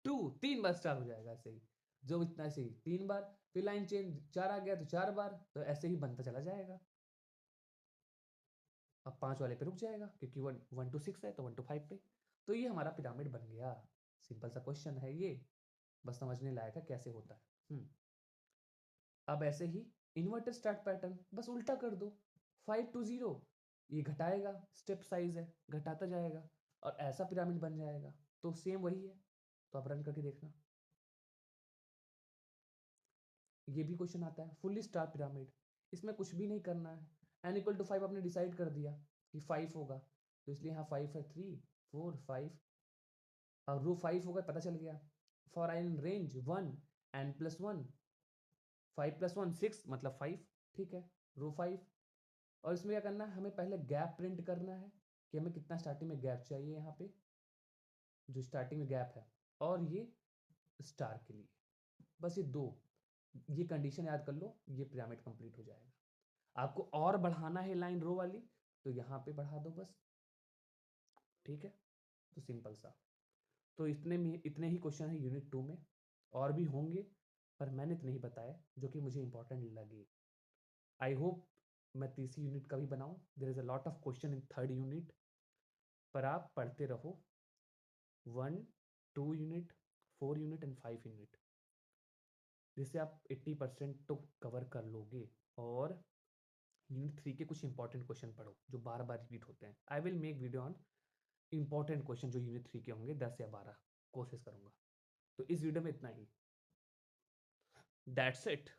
2 3 बार स्टार हो जाएगा, ऐसे ही जो इतना, ऐसे ही 3 बार, फिर लाइन चेंज 4 आ गया तो 4 बार, तो ऐसे ही बनता चला जाएगा। अब 5 वाले पे रुक जाएगा, क्योंकि 1 टू 6 है, तो 1 टू 5 पे। तो ये हमारा पिरामिड बन गया। सिंपल सा क्वेश्चन है ये, बस समझने लायक है कैसे होता है। अब ऐसे ही इन्वर्टर स्टार्ट पैटर्न बस उल्टा कर दो, 5 टू 0, ये घटाएगा, स्टेप साइज है, घटाता जाएगा, और ऐसा पिरामिड बन जाएगा। तो सेम वही है, तो आप रन करके देखना। ये भी क्वेश्चन आता है फुल्ली स्टार पिरामिड, इसमें कुछ भी नहीं करना है। एन इक्वल टू 5 आपने डिसाइड कर दिया कि 5 होगा, तो इसलिए यहाँ 5 है, 3 4 5, और रो 5 होगा पता चल गया। For i in range 1 n plus 1, 5 plus 1 6, मतलब 5, ठीक है, रो 5। और इसमें क्या करना है, हमें पहले गैप प्रिंट करना है कि हमें कितना स्टार्टिंग में गैप चाहिए, यहाँ पे जो स्टार्टिंग में गैप है, और ये स्टार के लिए, बस ये दो, ये कंडीशन याद कर लो, ये पिरामिड कंप्लीट हो जाएगा। आपको और बढ़ाना है लाइन रो वाली, तो यहाँ पे बढ़ा दो बस, ठीक है। तो सिंपल सा, तो इतने ही क्वेश्चन है यूनिट 2 में, और भी होंगे, पर मैंने इतने ही बताए जो कि मुझे इंपॉर्टेंट लगे। आई होप मैं तीसरी यूनिट का भी बनाऊं, there is a lot of question in third unit, पर आप पढ़ते रहो 1 2 यूनिट 4 यूनिट एंड 5 यूनिट, जिससे आप 80% तो कवर कर लोगे। और यूनिट 3 के कुछ इंपॉर्टेंट क्वेश्चन पढ़ो जो बार बार रिपीट होते हैं। I will make video on important question जो यूनिट 3 के होंगे, 10 या 12 कोशिश करूंगा। तो इस वीडियो में इतना ही, दैट्स इट।